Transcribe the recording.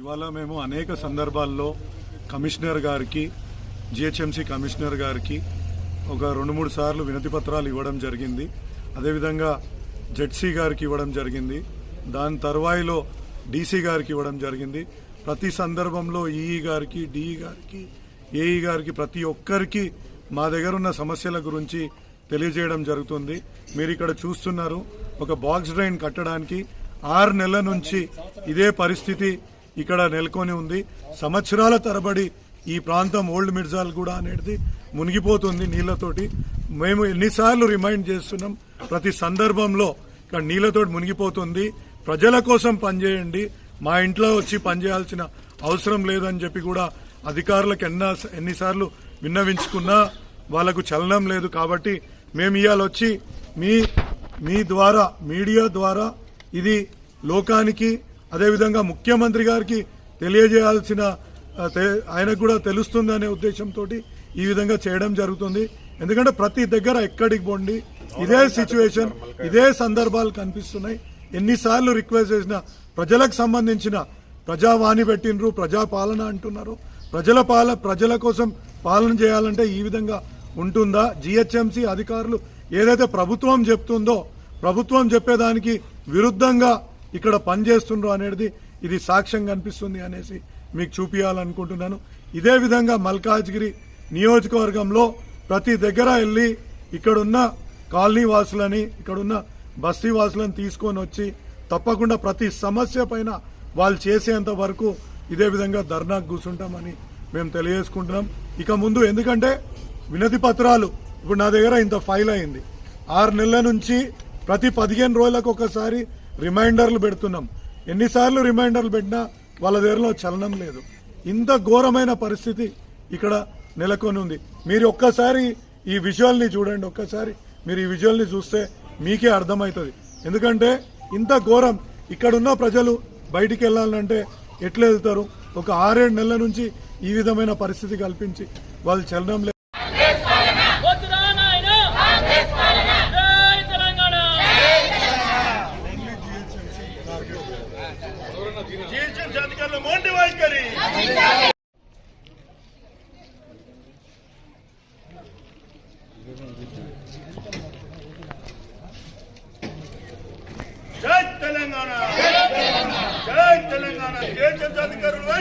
ఇవాళ మేము అనేక సందర్భాల్లో కమిషనర్ గారికి జిహెచ్ఎంసీ కమిషనర్ గారికి ఒక 2-3 సార్లు వినతి పత్రాలు ఇవ్వడం జరిగింది. అదేవిధంగా జెడ్సీ గారికి ఇవ్వడం జరిగింది. దాని తర్వాయిలో డీసీ గారికి ఇవ్వడం జరిగింది. ప్రతి సందర్భంలో ఈఈ గారికి, డిఈ గారికి, ఏఈ గారికి ప్రతి ఒక్కరికి మా దగ్గర ఉన్న సమస్యల గురించి తెలియజేయడం జరుగుతుంది. మీరు ఇక్కడ చూస్తున్నారు, ఒక బాక్స్ డ్రైన్ కట్టడానికి 6 నెలల నుంచి ఇదే పరిస్థితి ఇక్కడ నెలకొని ఉంది. సంవత్సరాల తరబడి ఈ ప్రాంతం ఓల్డ్ మిర్జాల్ కూడా అనేది మునిగిపోతుంది నీళ్లతోటి. మేము ఎన్నిసార్లు రిమైండ్ చేస్తున్నాం, ప్రతి సందర్భంలో ఇక్కడ నీళ్లతోటి మునిగిపోతుంది. ప్రజల కోసం పనిచేయండి, మా ఇంట్లో వచ్చి పనిచేయాల్సిన అవసరం లేదని చెప్పి కూడా అధికారులకు ఎన్నిసార్లు విన్నవించుకున్నా వాళ్లకు చలనం లేదు. కాబట్టి మేము ఇవాళ వచ్చి మీ ద్వారా, మీడియా ద్వారా ఇది లోకానికి, అదేవిధంగా ముఖ్యమంత్రి గారికి తెలియజేయాల్సిన, ఆయనకు కూడా తెలుస్తుంది అనే ఉద్దేశంతో ఈ విధంగా చేయడం జరుగుతుంది. ఎందుకంటే ప్రతి దగ్గర ఎక్కడికి పోండి ఇదే సిచ్యువేషన్, ఇదే సందర్భాలు కనిపిస్తున్నాయి. ఎన్నిసార్లు రిక్వెస్ట్ చేసినా ప్రజలకు సంబంధించిన ప్రజావాణి పెట్టినరు, ప్రజాపాలన అంటున్నారు. ప్రజల కోసం పాలన చేయాలంటే ఈ విధంగా ఉంటుందా? జిహెచ్ఎంసీ అధికారులు ఏదైతే ప్రభుత్వం చెప్తుందో, ప్రభుత్వం చెప్పేదానికి విరుద్ధంగా ఇక్కడ పనిచేస్తుండ్రో అనేది ఇది సాక్ష్యం కనిపిస్తుంది అనేసి మీకు చూపించాలనుకుంటున్నాను. ఇదే విధంగా మల్కాజ్గిరి నియోజకవర్గంలో ప్రతి దగ్గర వెళ్ళి ఇక్కడున్న కాలనీ వాసులని, ఇక్కడున్న బస్తీ వాసులను తీసుకొని వచ్చి తప్పకుండా ప్రతి సమస్య పైన వాళ్ళు చేసేంత వరకు ఇదే విధంగా ధర్నాకు కూర్చుంటామని మేము తెలియజేసుకుంటున్నాం. ఇక ముందు ఎందుకంటే వినతి పత్రాలు ఇప్పుడు నా దగ్గర ఇంత ఫైల్ అయింది. 6 నెలల నుంచి ప్రతి 15 రోజులకు ఒకసారి రిమైండర్లు పెడుతున్నాం. ఎన్నిసార్లు రిమైండర్లు పెట్టినా వాళ్ళ దగ్గరలో చలనం లేదు. ఇంత ఘోరమైన పరిస్థితి ఇక్కడ నెలకొని ఉంది. మీరు ఒక్కసారి ఈ విజువల్ని చూడండి, ఒక్కసారి మీరు ఈ విజువల్ని చూస్తే మీకే అర్థమవుతుంది. ఎందుకంటే ఇంత ఘోరం, ఇక్కడున్న ప్రజలు బయటికి వెళ్ళాలంటే ఎట్లా వెళ్తారు? ఒక 6-7 నెలల నుంచి ఈ విధమైన పరిస్థితి కల్పించి వాళ్ళు చలనం లేదు. జై తెలంగాణ, జై తెలంగాణ, జై తెలంగాణ.